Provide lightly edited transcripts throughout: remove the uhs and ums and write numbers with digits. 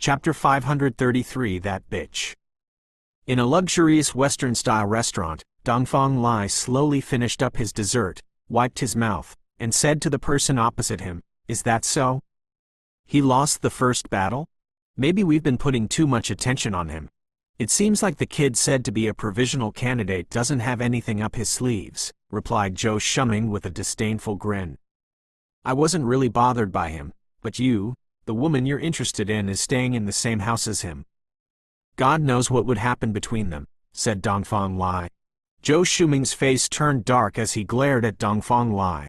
Chapter 533 That Bitch. In a luxurious Western-style restaurant, Dongfang Lai slowly finished up his dessert, wiped his mouth, and said to the person opposite him, "Is that so? He lost the first battle? Maybe we've been putting too much attention on him. It seems like the kid said to be a provisional candidate doesn't have anything up his sleeves," replied Zhou Shuming with a disdainful grin. "I wasn't really bothered by him, but you, the woman you're interested in, is staying in the same house as him. God knows what would happen between them," said Dongfang Lai. Zhou Shuming's face turned dark as he glared at Dongfang Lai.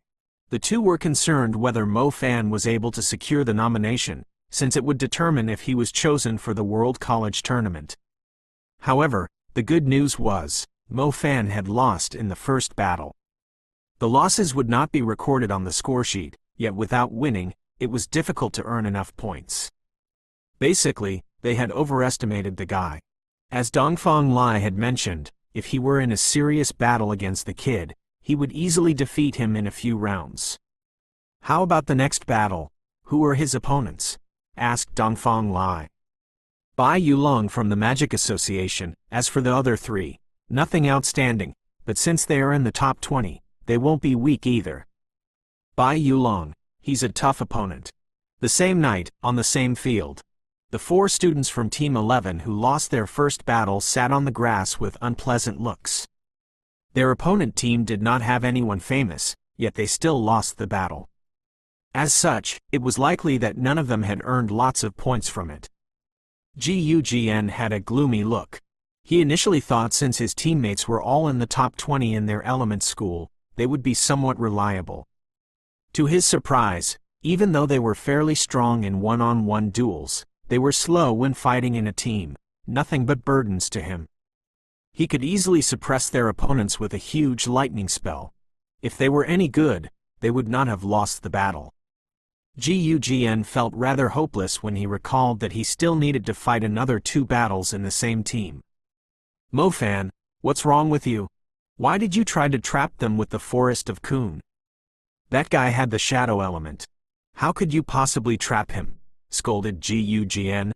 The two were concerned whether Mo Fan was able to secure the nomination, since it would determine if he was chosen for the World College Tournament. However, the good news was, Mo Fan had lost in the first battle. The losses would not be recorded on the scoresheet, yet without winning, it was difficult to earn enough points. Basically, they had overestimated the guy. As Dongfang Lai had mentioned, if he were in a serious battle against the kid, he would easily defeat him in a few rounds. "How about the next battle? Who are his opponents?" asked Dongfang Lai. "Bai Yulong from the Magic Association. As for the other three, nothing outstanding, but since they are in the top 20, they won't be weak either. Bai Yulong, he's a tough opponent." The same night, on the same field, the four students from Team 11 who lost their first battle sat on the grass with unpleasant looks. Their opponent team did not have anyone famous, yet they still lost the battle. As such, it was likely that none of them had earned lots of points from it. Gugn had a gloomy look. He initially thought since his teammates were all in the top 20 in their element school, they would be somewhat reliable. To his surprise, even though they were fairly strong in one-on-one duels, they were slow when fighting in a team, nothing but burdens to him. He could easily suppress their opponents with a huge lightning spell. If they were any good, they would not have lost the battle. Gugn felt rather hopeless when he recalled that he still needed to fight another 2 battles in the same team. "Mo Fan, what's wrong with you? Why did you try to trap them with the Forest of Kun? That guy had the shadow element. How could you possibly trap him?" scolded Gugn.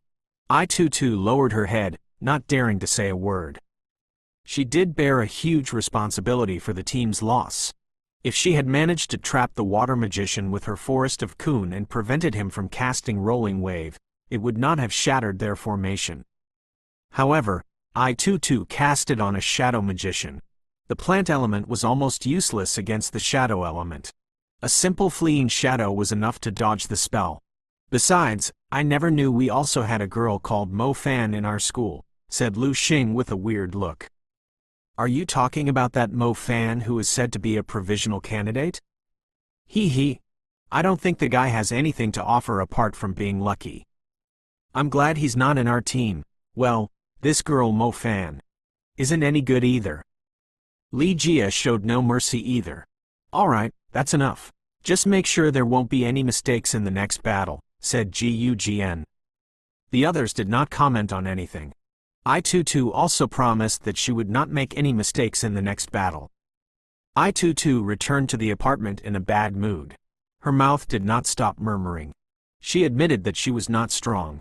I-Tutu lowered her head, not daring to say a word. She did bear a huge responsibility for the team's loss. If she had managed to trap the water magician with her Forest of Kun and prevented him from casting Rolling Wave, it would not have shattered their formation. However, I-Tutu cast it on a shadow magician. The plant element was almost useless against the shadow element. A simple fleeing shadow was enough to dodge the spell. "Besides, I never knew we also had a girl called Mo Fan in our school," said Lu Xing with a weird look. "Are you talking about that Mo Fan who is said to be a provisional candidate?" He. I don't think the guy has anything to offer apart from being lucky. I'm glad he's not in our team. Well, this girl Mo Fan isn't any good either." Li Jia showed no mercy either. "Alright, that's enough. Just make sure there won't be any mistakes in the next battle," said Gugn. The others did not comment on anything. I-Tutu also promised that she would not make any mistakes in the next battle. I-Tutu returned to the apartment in a bad mood. Her mouth did not stop murmuring. She admitted that she was not strong.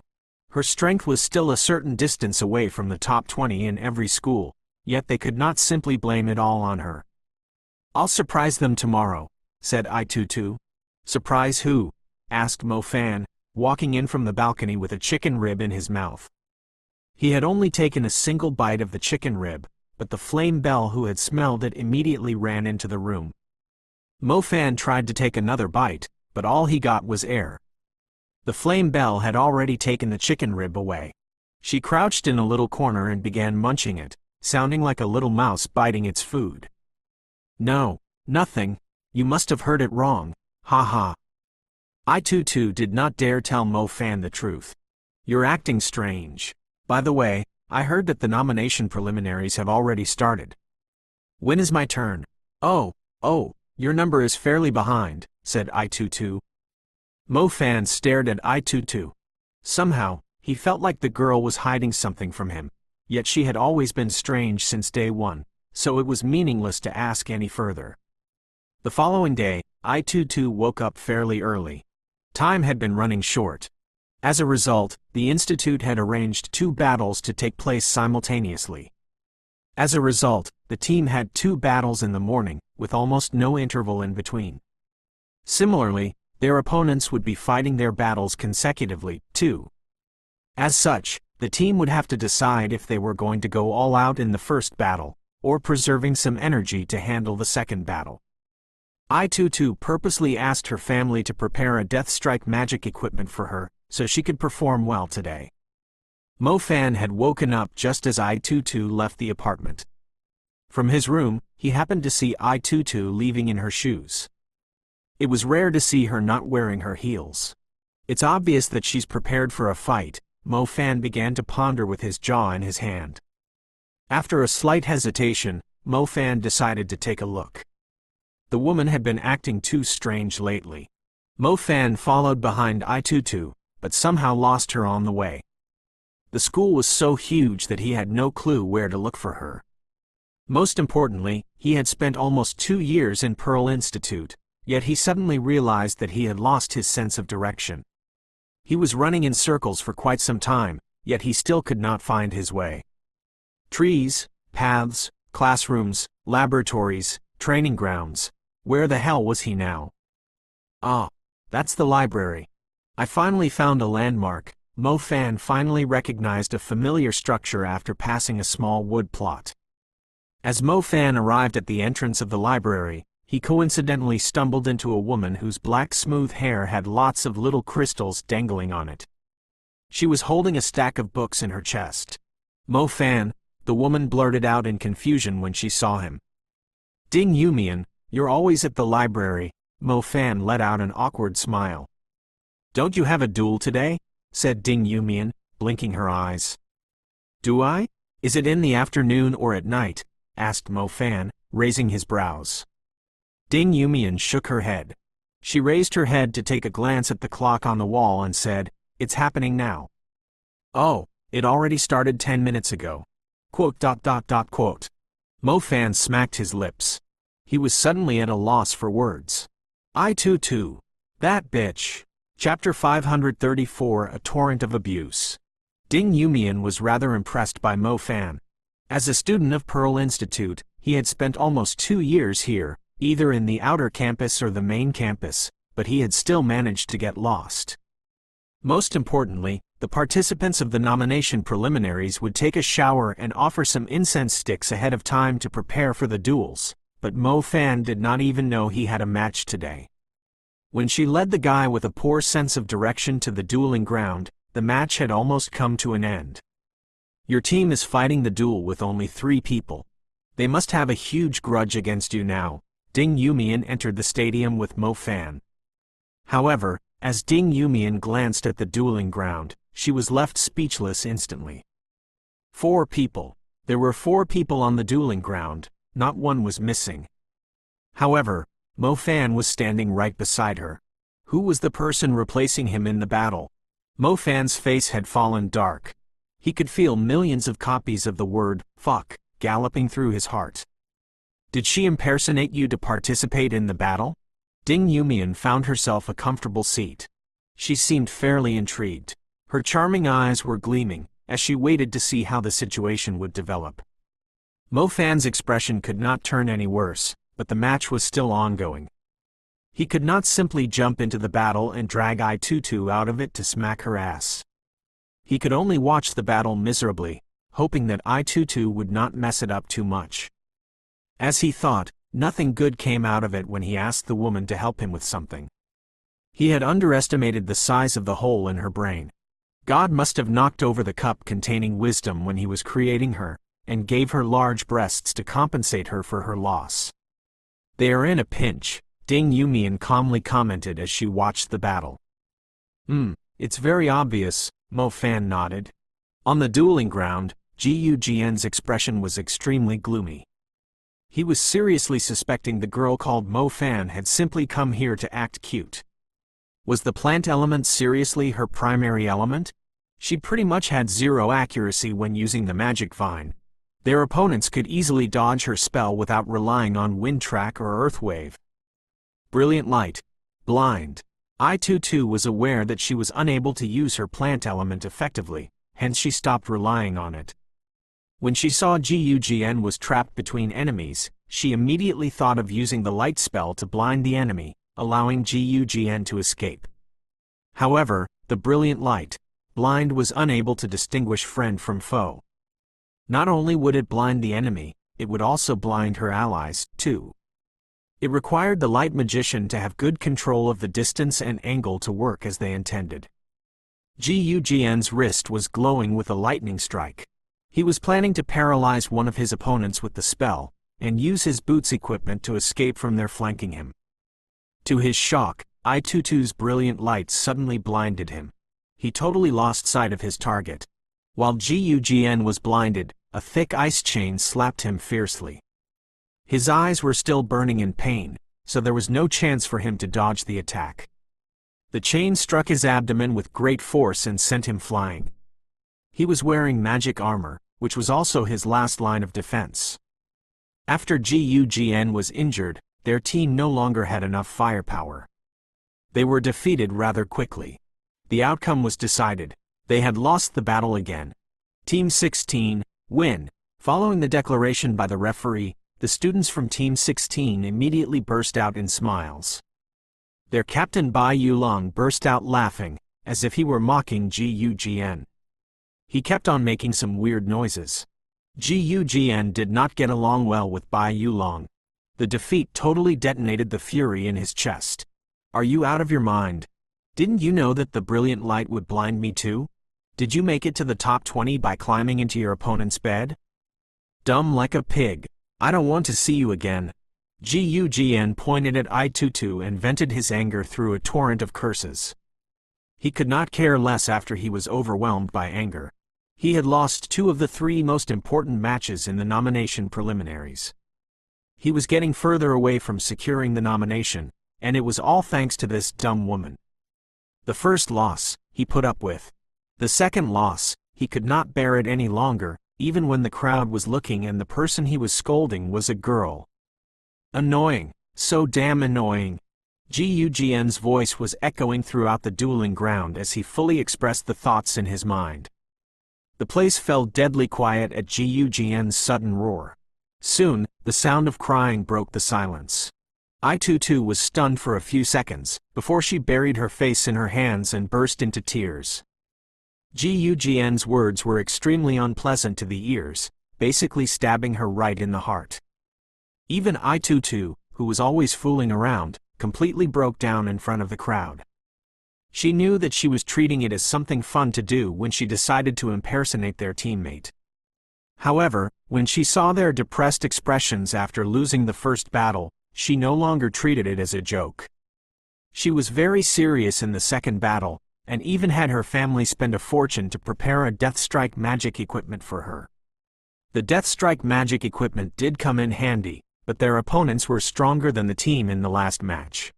Her strength was still a certain distance away from the top 20 in every school, yet they could not simply blame it all on her. "I'll surprise them tomorrow," said I-Tutu. "Surprise who?" asked Mo Fan, walking in from the balcony with a chicken rib in his mouth. He had only taken a single bite of the chicken rib, but the flame bell who had smelled it immediately ran into the room. Mo Fan tried to take another bite, but all he got was air. The flame bell had already taken the chicken rib away. She crouched in a little corner and began munching it, sounding like a little mouse biting its food. "No, nothing. You must have heard it wrong. Ha ha." I-Tutu did not dare tell Mo Fan the truth. "You're acting strange. By the way, I heard that the nomination preliminaries have already started." "When is my turn?" Oh, your number is fairly behind," said I-Tutu. Mo Fan stared at I-Tutu. Somehow, he felt like the girl was hiding something from him, yet she had always been strange since day one, so it was meaningless to ask any further. The following day, I-Tutu woke up fairly early. Time had been running short. As a result, the institute had arranged 2 battles to take place simultaneously. As a result, the team had 2 battles in the morning, with almost no interval in between. Similarly, their opponents would be fighting their battles consecutively, too. As such, the team would have to decide if they were going to go all out in the first battle, or preserving some energy to handle the second battle. I-Tutu purposely asked her family to prepare a Death Strike magic equipment for her, so she could perform well today. Mo Fan had woken up just as I-Tutu left the apartment. From his room, he happened to see I-Tutu leaving in her shoes. It was rare to see her not wearing her heels. It's obvious that she's prepared for a fight, Mo Fan began to ponder with his jaw in his hand. After a slight hesitation, Mo Fan decided to take a look. The woman had been acting too strange lately. Mo Fan followed behind I-Tutu, but somehow lost her on the way. The school was so huge that he had no clue where to look for her. Most importantly, he had spent almost 2 years in Pearl Institute, yet he suddenly realized that he had lost his sense of direction. He was running in circles for quite some time, yet he still could not find his way. Trees, paths, classrooms, laboratories, training grounds. Where the hell was he now? Ah, that's the library. I finally found a landmark. Mo Fan finally recognized a familiar structure after passing a small wood plot. As Mo Fan arrived at the entrance of the library, he coincidentally stumbled into a woman whose black smooth hair had lots of little crystals dangling on it. She was holding a stack of books in her chest. Mo Fan, the woman blurted out in confusion when she saw him. Ding Yumian, you're always at the library. Mo Fan let out an awkward smile. Don't you have a duel today? Said Ding Yumian, blinking her eyes. Do I? Is it in the afternoon or at night? Asked Mo Fan, raising his brows. Ding Yumian shook her head. She raised her head to take a glance at the clock on the wall and said, It's happening now. Oh, it already started 10 minutes ago. Quote. Mo Fan smacked his lips. He was suddenly at a loss for words. I-Tutu. That bitch. Chapter 534 A Torrent of Abuse. Ding Yumian was rather impressed by Mo Fan. As a student of Pearl Institute, he had spent almost 2 years here, either in the outer campus or the main campus, but he had still managed to get lost. Most importantly, the participants of the nomination preliminaries would take a shower and offer some incense sticks ahead of time to prepare for the duels, but Mo Fan did not even know he had a match today. When she led the guy with a poor sense of direction to the dueling ground, the match had almost come to an end. Your team is fighting the duel with only 3 people. They must have a huge grudge against you now. Ding Yumian entered the stadium with Mo Fan. However, as Ding Yumian glanced at the dueling ground, she was left speechless instantly. 4 people. There were 4 people on the dueling ground, not one was missing. However, Mo Fan was standing right beside her. Who was the person replacing him in the battle? Mo Fan's face had fallen dark. He could feel millions of copies of the word, fuck, galloping through his heart. Did she impersonate you to participate in the battle? Ding Yumian found herself a comfortable seat. She seemed fairly intrigued. Her charming eyes were gleaming, as she waited to see how the situation would develop. Mo Fan's expression could not turn any worse, but the match was still ongoing. He could not simply jump into the battle and drag I-Tutu out of it to smack her ass. He could only watch the battle miserably, hoping that I-Tutu would not mess it up too much. As he thought, nothing good came out of it when he asked the woman to help him with something. He had underestimated the size of the hole in her brain. God must have knocked over the cup containing wisdom when he was creating her, and gave her large breasts to compensate her for her loss. They are in a pinch, Ding Yumian calmly commented as she watched the battle. It's very obvious, Mo Fan nodded. On the dueling ground, Gu Jian's expression was extremely gloomy. He was seriously suspecting the girl called Mo Fan had simply come here to act cute. Was the plant element seriously her primary element? She pretty much had 0 accuracy when using the magic vine. Their opponents could easily dodge her spell without relying on wind track or earth wave. Brilliant light. Blind. I-22 was aware that she was unable to use her plant element effectively, hence she stopped relying on it. When she saw Gugn was trapped between enemies, she immediately thought of using the light spell to blind the enemy, allowing Gugn to escape. However, the brilliant light, blind, was unable to distinguish friend from foe. Not only would it blind the enemy, it would also blind her allies, too. It required the light magician to have good control of the distance and angle to work as they intended. Gugn's wrist was glowing with a lightning strike. He was planning to paralyze one of his opponents with the spell, and use his boots equipment to escape from their flanking him. To his shock, I-22's brilliant light suddenly blinded him. He totally lost sight of his target. While Gugn was blinded, a thick ice chain slapped him fiercely. His eyes were still burning in pain, so there was no chance for him to dodge the attack. The chain struck his abdomen with great force and sent him flying. He was wearing magic armor, which was also his last line of defense. After Gugn was injured, their team no longer had enough firepower. They were defeated rather quickly. The outcome was decided. They had lost the battle again. Team 16, win. Following the declaration by the referee, the students from Team 16 immediately burst out in smiles. Their captain Bai Yulong burst out laughing, as if he were mocking Gugn. He kept on making some weird noises. Gugn did not get along well with Bai Yulong. The defeat totally detonated the fury in his chest. Are you out of your mind? Didn't you know that the brilliant light would blind me too? Did you make it to the top 20 by climbing into your opponent's bed? Dumb like a pig. I don't want to see you again. Gugn pointed at I-22 and vented his anger through a torrent of curses. He could not care less after he was overwhelmed by anger. He had lost 2 of the 3 most important matches in the nomination preliminaries. He was getting further away from securing the nomination, and it was all thanks to this dumb woman. The first loss, he put up with. The second loss, he could not bear it any longer, even when the crowd was looking and the person he was scolding was a girl. Annoying, so damn annoying. Gugn's voice was echoing throughout the dueling ground as he fully expressed the thoughts in his mind. The place fell deadly quiet at Gugn's sudden roar. Soon, the sound of crying broke the silence. I-22 was stunned for a few seconds, before she buried her face in her hands and burst into tears. Gugn's words were extremely unpleasant to the ears, basically stabbing her right in the heart. Even I-22, who was always fooling around, completely broke down in front of the crowd. She knew that she was treating it as something fun to do when she decided to impersonate their teammate. However, when she saw their depressed expressions after losing the first battle, she no longer treated it as a joke. She was very serious in the second battle, and even had her family spend a fortune to prepare a Deathstrike magic equipment for her. The Deathstrike magic equipment did come in handy, but their opponents were stronger than the team in the last match.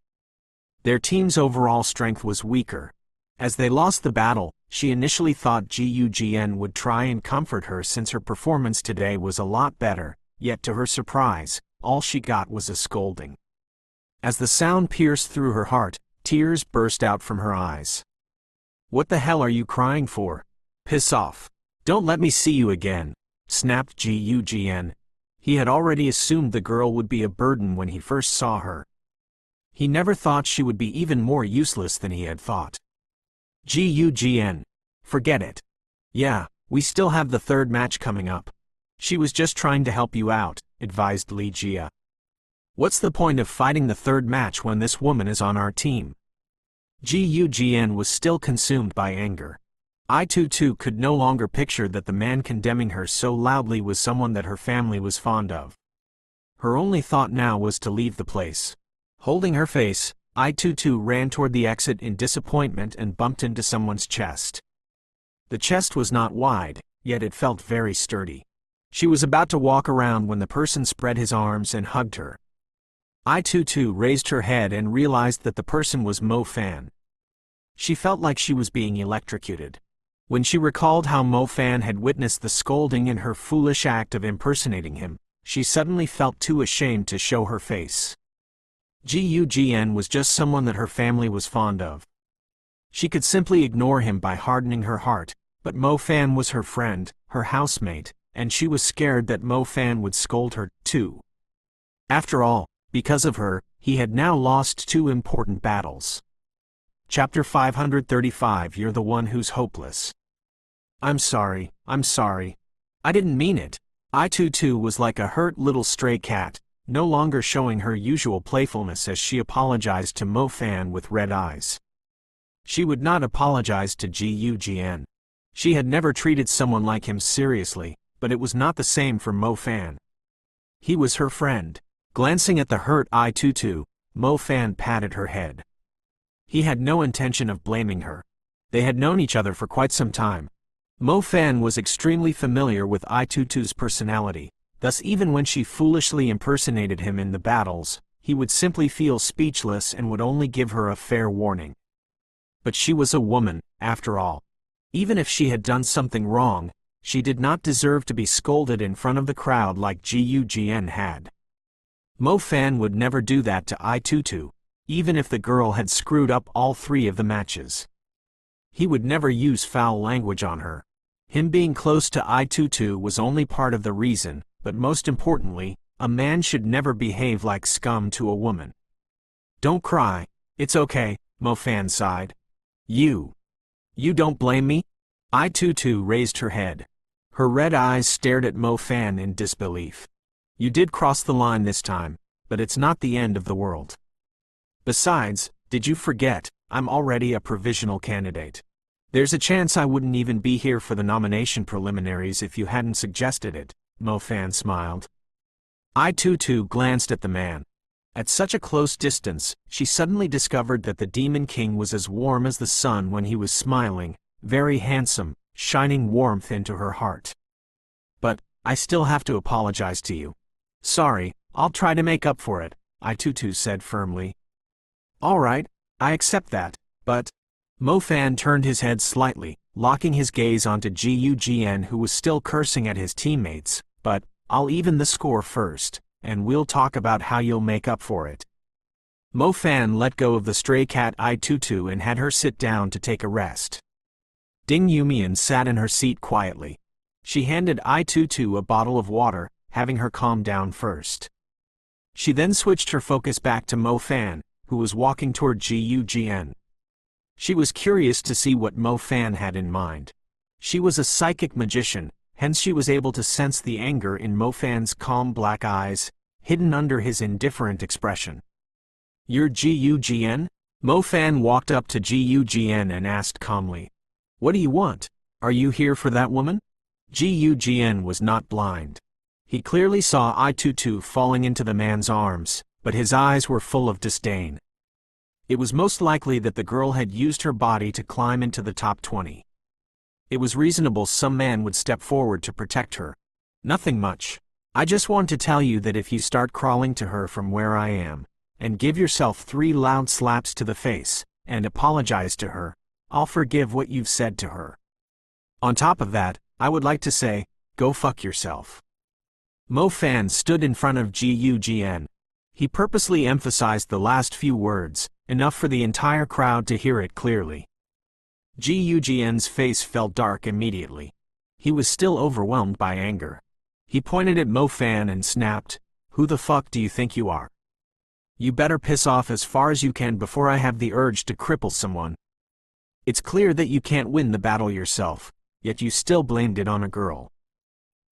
Their team's overall strength was weaker. As they lost the battle, she initially thought Gugn would try and comfort her since her performance today was a lot better, yet to her surprise, all she got was a scolding. As the sound pierced through her heart, tears burst out from her eyes. "What the hell are you crying for? Piss off. Don't let me see you again," snapped Gugn. He had already assumed the girl would be a burden when he first saw her. He never thought she would be even more useless than he had thought. Gugn. Forget it. Yeah, we still have the third match coming up. She was just trying to help you out, advised Li Jia. What's the point of fighting the third match when this woman is on our team? Gugn was still consumed by anger. I-22 could no longer picture that the man condemning her so loudly was someone that her family was fond of. Her only thought now was to leave the place. Holding her face, I-22 ran toward the exit in disappointment and bumped into someone's chest. The chest was not wide, yet it felt very sturdy. She was about to walk around when the person spread his arms and hugged her. I-22 raised her head and realized that the person was Mo Fan. She felt like she was being electrocuted. When she recalled how Mo Fan had witnessed the scolding in her foolish act of impersonating him, she suddenly felt too ashamed to show her face. Gugn was just someone that her family was fond of. She could simply ignore him by hardening her heart, but Mo Fan was her friend, her housemate, and she was scared that Mo Fan would scold her, too. After all, because of her, he had now lost 2 important battles. Chapter 535 You're the one who's hopeless. I'm sorry. I didn't mean it. I-Tutu was like a hurt little stray cat, no longer showing her usual playfulness as she apologized to Mo Fan with red eyes. She would not apologize to Gugn. She had never treated someone like him seriously, but it was not the same for Mo Fan. He was her friend. Glancing at the hurt I-Tutu, Mo Fan patted her head. He had no intention of blaming her. They had known each other for quite some time. Mo Fan was extremely familiar with I-Tutu's personality, thus even when she foolishly impersonated him in the battles, he would simply feel speechless and would only give her a fair warning. But she was a woman, after all. Even if she had done something wrong, she did not deserve to be scolded in front of the crowd like Gugn had. Mo Fan would never do that to I-Tutu, even if the girl had screwed up all 3 of the matches. He would never use foul language on her. Him being close to I-Tutu was only part of the reason, but most importantly, a man should never behave like scum to a woman. Don't cry, it's okay, Mo Fan sighed. You don't blame me? I-Tutu raised her head. Her red eyes stared at Mo Fan in disbelief. You did cross the line this time, but it's not the end of the world. Besides, did you forget, I'm already a provisional candidate. There's a chance I wouldn't even be here for the nomination preliminaries if you hadn't suggested it, Mo Fan smiled. I-Tutu glanced at the man. At such a close distance, she suddenly discovered that the Demon King was as warm as the sun when he was smiling, very handsome, shining warmth into her heart. But, I still have to apologize to you. Sorry, I'll try to make up for it, I-Tutu said firmly. All right, I accept that, but... Mo Fan turned his head slightly, locking his gaze onto Gugn who was still cursing at his teammates, but, I'll even the score first, and we'll talk about how you'll make up for it. Mo Fan let go of the stray cat I-Tutu and had her sit down to take a rest. Ding Yumian sat in her seat quietly. She handed I-Tutu a bottle of water, having her calm down first. She then switched her focus back to Mo Fan, who was walking toward Gugn. She was curious to see what Mo Fan had in mind. She was a psychic magician, hence she was able to sense the anger in Mo Fan's calm black eyes, hidden under his indifferent expression. You're Gugn? Mo Fan walked up to Gugn and asked calmly. What do you want? Are you here for that woman? Gugn was not blind. He clearly saw I-Tutu falling into the man's arms, but his eyes were full of disdain. It was most likely that the girl had used her body to climb into the top 20. It was reasonable some man would step forward to protect her. Nothing much. I just want to tell you that if you start crawling to her from where I am, and give yourself 3 loud slaps to the face, and apologize to her, I'll forgive what you've said to her. On top of that, I would like to say, go fuck yourself. Mo Fan stood in front of Gugn. He purposely emphasized the last few words, enough for the entire crowd to hear it clearly. Gugn's face fell dark immediately. He was still overwhelmed by anger. He pointed at Mo Fan and snapped, "Who the fuck do you think you are? You better piss off as far as you can before I have the urge to cripple someone. It's clear that you can't win the battle yourself, yet you still blamed it on a girl.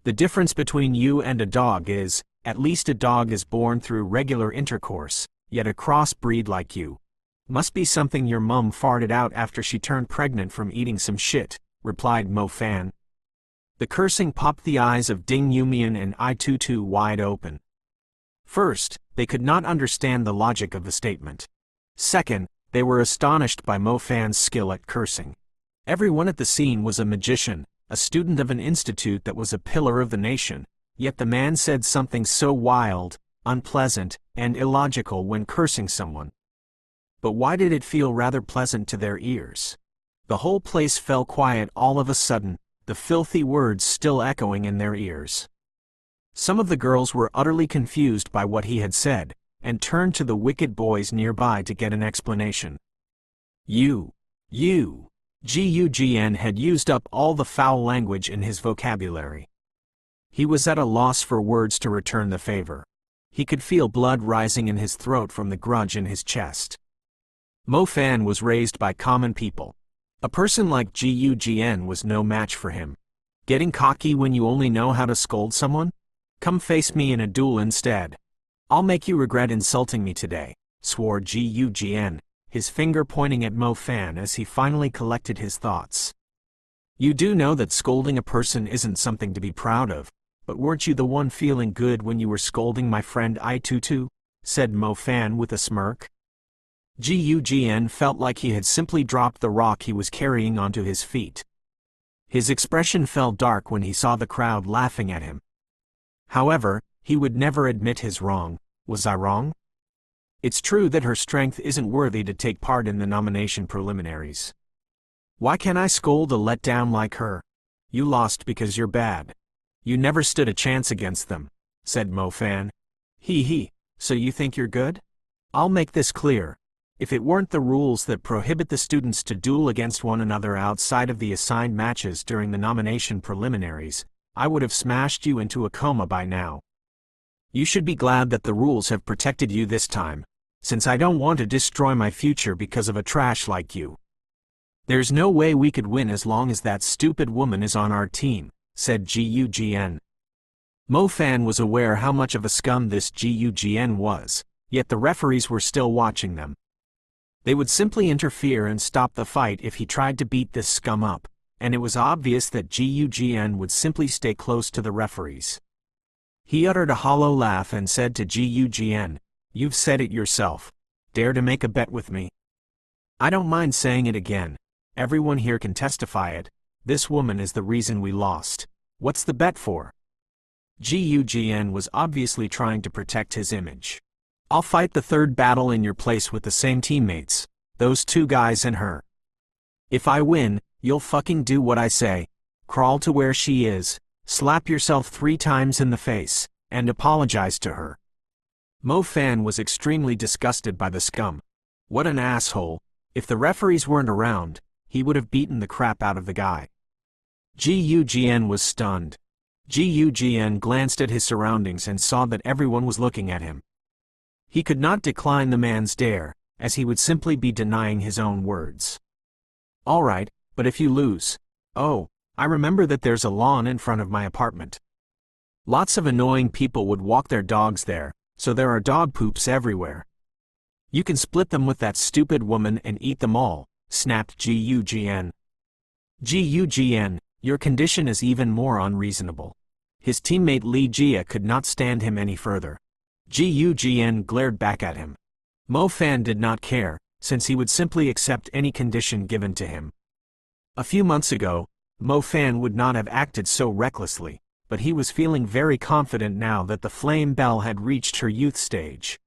The difference between you and a dog is, at least a dog is born through regular intercourse, yet a crossbreed like you. Must be something your mum farted out after she turned pregnant from eating some shit," replied Mo Fan. The cursing popped the eyes of Ding Yumian and I-Tutu wide open. First, they could not understand the logic of the statement. Second, they were astonished by Mo Fan's skill at cursing. Everyone at the scene was a magician, a student of an institute that was a pillar of the nation, yet the man said something so wild, unpleasant, and illogical when cursing someone. But why did it feel rather pleasant to their ears? The whole place fell quiet all of a sudden, the filthy words still echoing in their ears. Some of the girls were utterly confused by what he had said, and turned to the wicked boys nearby to get an explanation. Gugn had used up all the foul language in his vocabulary. He was at a loss for words to return the favor. He could feel blood rising in his throat from the grudge in his chest. Mo Fan was raised by common people. A person like Gugn was no match for him. Getting cocky when you only know how to scold someone? Come face me in a duel instead. I'll make you regret insulting me today, swore Gugn, his finger pointing at Mo Fan as he finally collected his thoughts. You do know that scolding a person isn't something to be proud of, but weren't you the one feeling good when you were scolding my friend I-Tutu? Said Mo Fan with a smirk. Gugn felt like he had simply dropped the rock he was carrying onto his feet. His expression fell dark when he saw the crowd laughing at him. However, he would never admit his wrong. Was I wrong? It's true that her strength isn't worthy to take part in the nomination preliminaries. Why can't I scold a letdown like her? You lost because you're bad. You never stood a chance against them, said Mo Fan. So you think you're good? I'll make this clear. If it weren't the rules that prohibit the students to duel against one another outside of the assigned matches during the nomination preliminaries, I would have smashed you into a coma by now. You should be glad that the rules have protected you this time, since I don't want to destroy my future because of a trash like you. There's no way we could win as long as that stupid woman is on our team, said Gugn. Mo Fan was aware how much of a scum this Gugn was, yet the referees were still watching them. They would simply interfere and stop the fight if he tried to beat this scum up, and it was obvious that Gugn would simply stay close to the referees. He uttered a hollow laugh and said to Gugn, "You've said it yourself. Dare to make a bet with me?" "I don't mind saying it again. Everyone here can testify it. This woman is the reason we lost. What's the bet for?" Gugn was obviously trying to protect his image. "I'll fight the third battle in your place with the same teammates, those two guys and her. If I win, you'll fucking do what I say. Crawl to where she is, slap yourself 3 times in the face, and apologize to her." Mo Fan was extremely disgusted by the scum. What an asshole. If the referees weren't around, he would have beaten the crap out of the guy. Gugn was stunned. Gugn glanced at his surroundings and saw that everyone was looking at him. He could not decline the man's dare, as he would simply be denying his own words. "All right, but if you lose..." "Oh, I remember that there's a lawn in front of my apartment. Lots of annoying people would walk their dogs there, so there are dog poops everywhere. You can split them with that stupid woman and eat them all," snapped Gugn. "Gugn, your condition is even more unreasonable." His teammate Li Jia could not stand him any further. Gugn glared back at him. Mo Fan did not care, since he would simply accept any condition given to him. A few months ago, Mo Fan would not have acted so recklessly, but he was feeling very confident now that the Flame Belle had reached her youth stage.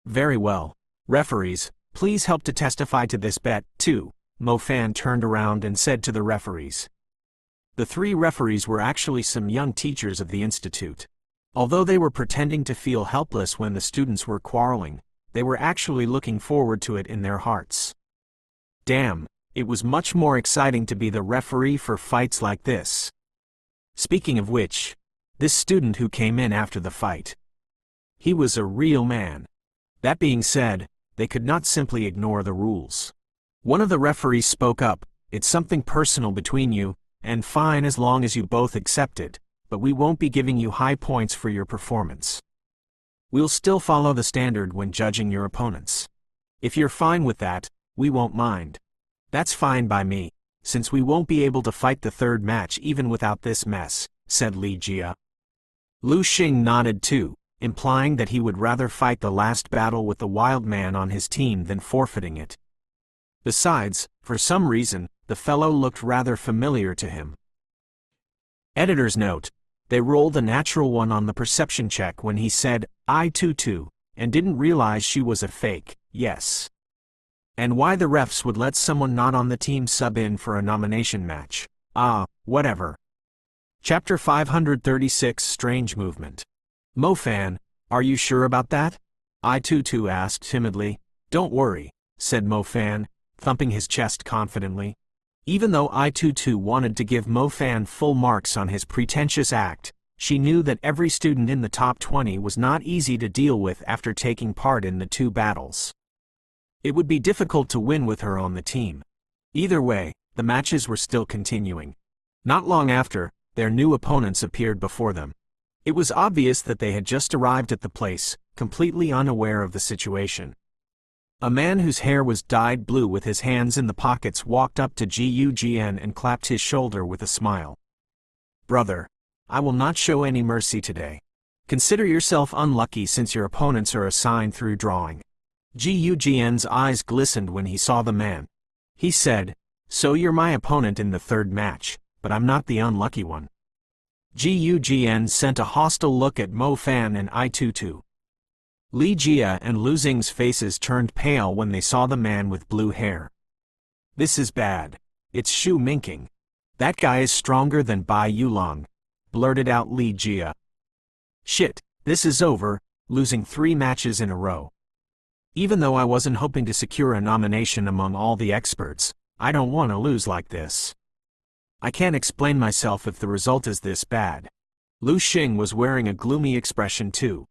"Very well. Referees, please help to testify to this bet, too." Mo Fan turned around and said to the referees. The 3 referees were actually some young teachers of the institute. Although they were pretending to feel helpless when the students were quarreling, they were actually looking forward to it in their hearts. Damn, it was much more exciting to be the referee for fights like this. Speaking of which, this student who came in after the fight. He was a real man. That being said, they could not simply ignore the rules. One of the referees spoke up, "It's something personal between you, and fine as long as you both accept it, but we won't be giving you high points for your performance. We'll still follow the standard when judging your opponents. If you're fine with that, we won't mind." "That's fine by me, since we won't be able to fight the third match even without this mess," said Li Jia. Lu Xing nodded too, implying that he would rather fight the last battle with the wild man on his team than forfeiting it. Besides, for some reason, the fellow looked rather familiar to him. Editor's note: they rolled a natural 1 on the perception check when he said, "I-Tutu," and didn't realize she was a fake, yes. And why the refs would let someone not on the team sub in for a nomination match. Whatever. Chapter 536 Strange Movement. "Mo Fan, are you sure about that?" I-Tutu asked timidly. Don't worry, said Mo Fan, thumping his chest confidently. Even though I-Tutu wanted to give Mo Fan full marks on his pretentious act, she knew that every student in the top 20 was not easy to deal with after taking part in the 2 battles. It would be difficult to win with her on the team. Either way, the matches were still continuing. Not long after, their new opponents appeared before them. It was obvious that they had just arrived at the place, completely unaware of the situation. A man whose hair was dyed blue with his hands in the pockets walked up to Gugn and clapped his shoulder with a smile. Brother, I will not show any mercy today. Consider yourself unlucky since your opponents are assigned through drawing. Gugn's eyes glistened when he saw the man. He said, so you're my opponent in the 3rd match, but I'm not the unlucky one. Gugn sent a hostile look at Mo Fan and I-Tutu. Li Jia and Lu Xing's faces turned pale when they saw the man with blue hair. This is bad. It's Shu Mingqing. That guy is stronger than Bai Yulong, blurted out Li Jia. Shit, this is over, losing 3 matches in a row. Even though I wasn't hoping to secure a nomination among all the experts, I don't want to lose like this. I can't explain myself if the result is this bad. Lu Xing was wearing a gloomy expression too.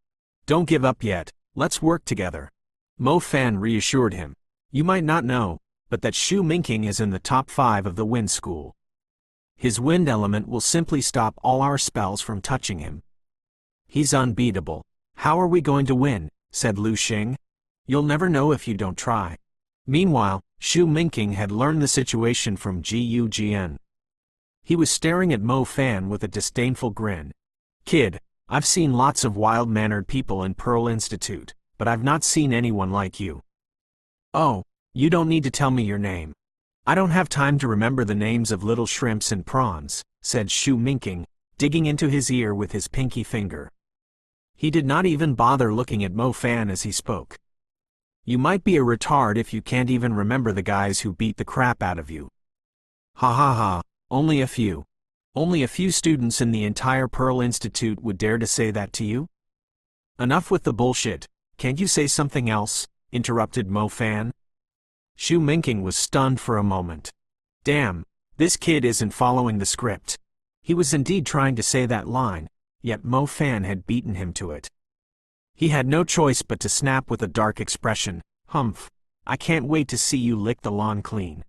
Don't give up yet, let's work together. Mo Fan reassured him. You might not know, but that Shu Mingqing is in the top 5 of the wind school. His wind element will simply stop all our spells from touching him. He's unbeatable. How are we going to win? Said Lu Xing. You'll never know if you don't try. Meanwhile, Shu Mingqing had learned the situation from Gugn. He was staring at Mo Fan with a disdainful grin. Kid, I've seen lots of wild-mannered people in Pearl Institute, but I've not seen anyone like you. Oh, you don't need to tell me your name. I don't have time to remember the names of little shrimps and prawns, said Shu Mingqing, digging into his ear with his pinky finger. He did not even bother looking at Mo Fan as he spoke. You might be a retard if you can't even remember the guys who beat the crap out of you. Ha ha ha, only a few. Only a few students in the entire Pearl Institute would dare to say that to you? Enough with the bullshit, can't you say something else? Interrupted Mo Fan. Shu Mingqing was stunned for a moment. Damn, this kid isn't following the script. He was indeed trying to say that line, yet Mo Fan had beaten him to it. He had no choice but to snap with a dark expression. Humph, I can't wait to see you lick the lawn clean.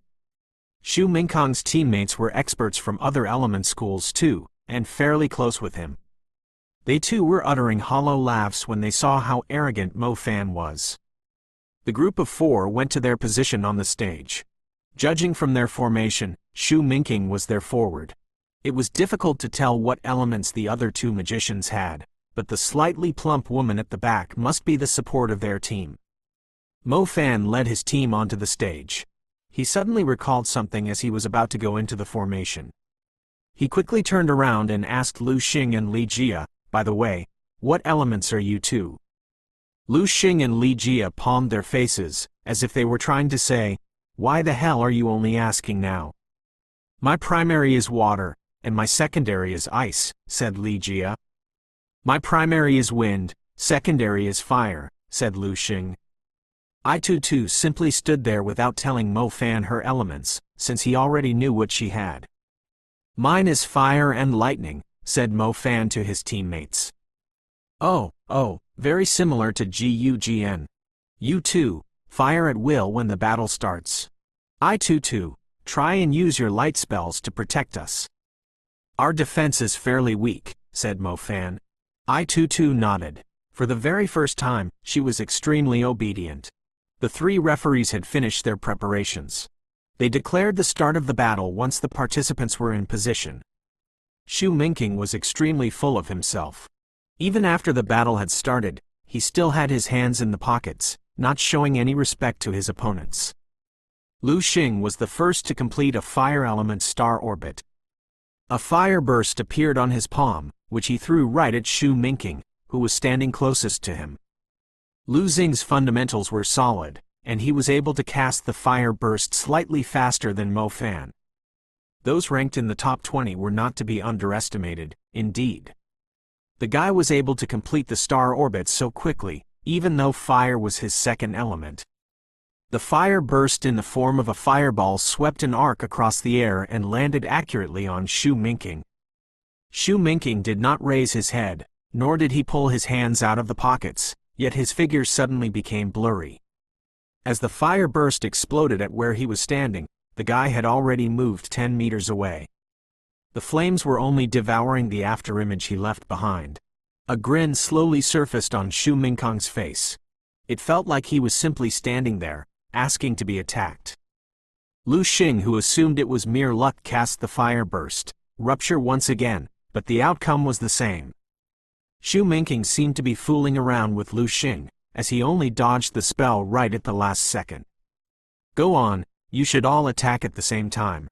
Shu Mingqing's teammates were experts from other element schools too, and fairly close with him. They too were uttering hollow laughs when they saw how arrogant Mo Fan was. The group of 4 went to their position on the stage. Judging from their formation, Shu Mingqing was their forward. It was difficult to tell what elements the other 2 magicians had, but the slightly plump woman at the back must be the support of their team. Mo Fan led his team onto the stage. He suddenly recalled something as he was about to go into the formation. He quickly turned around and asked Lu Xing and Li Jia, by the way, what elements are you 2? Lu Xing and Li Jia palmed their faces, as if they were trying to say, why the hell are you only asking now? My primary is water, and my secondary is ice, said Li Jia. My primary is wind, secondary is fire, said Lu Xing. I-Tutu simply stood there without telling Mo Fan her elements, since he already knew what she had. Mine is fire and lightning, said Mo Fan to his teammates. Oh, very similar to Gugn. You too, fire at will when the battle starts. I-Tutu, try and use your light spells to protect us. Our defense is fairly weak, said Mo Fan. I-Tutu nodded. For the very first time, she was extremely obedient. The 3 referees had finished their preparations. They declared the start of the battle once the participants were in position. Shu Mingqing was extremely full of himself. Even after the battle had started, he still had his hands in the pockets, not showing any respect to his opponents. Lu Xing was the first to complete a fire element star orbit. A fire burst appeared on his palm, which he threw right at Shu Mingqing, who was standing closest to him. Lu Xing's fundamentals were solid, and he was able to cast the fire burst slightly faster than Mo Fan. Those ranked in the top 20 were not to be underestimated, indeed. The guy was able to complete the star orbit so quickly, even though fire was his second element. The fire burst in the form of a fireball swept an arc across the air and landed accurately on Xu Mingking. Xu Mingking did not raise his head, nor did he pull his hands out of the pockets, yet his figure suddenly became blurry. As the fire burst exploded at where he was standing, the guy had already moved 10 meters away. The flames were only devouring the afterimage he left behind. A grin slowly surfaced on Xu Mingkong's face. It felt like he was simply standing there, asking to be attacked. Lu Xing, who assumed it was mere luck, cast the fire burst, rupture once again, but the outcome was the same. Xu Mingking seemed to be fooling around with Lu Xing, as he only dodged the spell right at the last second. Go on, you should all attack at the same time.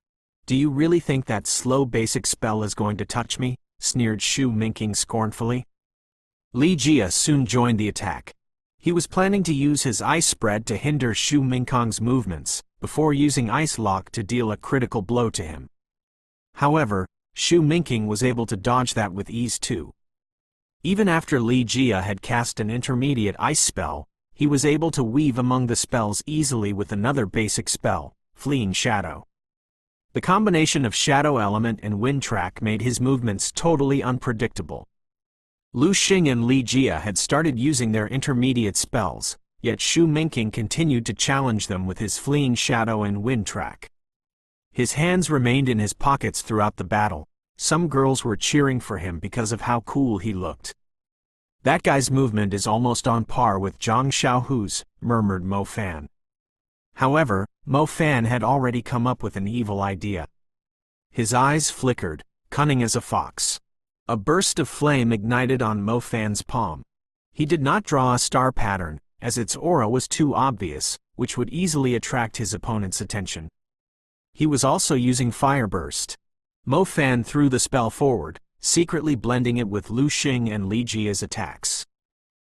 Do you really think that slow basic spell is going to touch me? Sneered Xu Mingking scornfully. Li Jia soon joined the attack. He was planning to use his ice spread to hinder Xu Mingkong's movements, before using Ice Lock to deal a critical blow to him. However, Xu Mingking was able to dodge that with ease too. Even after Li Jia had cast an intermediate ice spell, he was able to weave among the spells easily with another basic spell, Fleeing Shadow. The combination of Shadow Element and Wind Track made his movements totally unpredictable. Lu Xing and Li Jia had started using their intermediate spells, yet Xu Mingking continued to challenge them with his Fleeing Shadow and Wind Track. His hands remained in his pockets throughout the battle. Some girls were cheering for him because of how cool he looked. That guy's movement is almost on par with Zhang Xiaohu's, murmured Mo Fan. However, Mo Fan had already come up with an evil idea. His eyes flickered, cunning as a fox. A burst of flame ignited on Mo Fan's palm. He did not draw a star pattern, as its aura was too obvious, which would easily attract his opponent's attention. He was also using Fire Burst. Mo Fan threw the spell forward, secretly blending it with Lu Xing and Li Jia's attacks.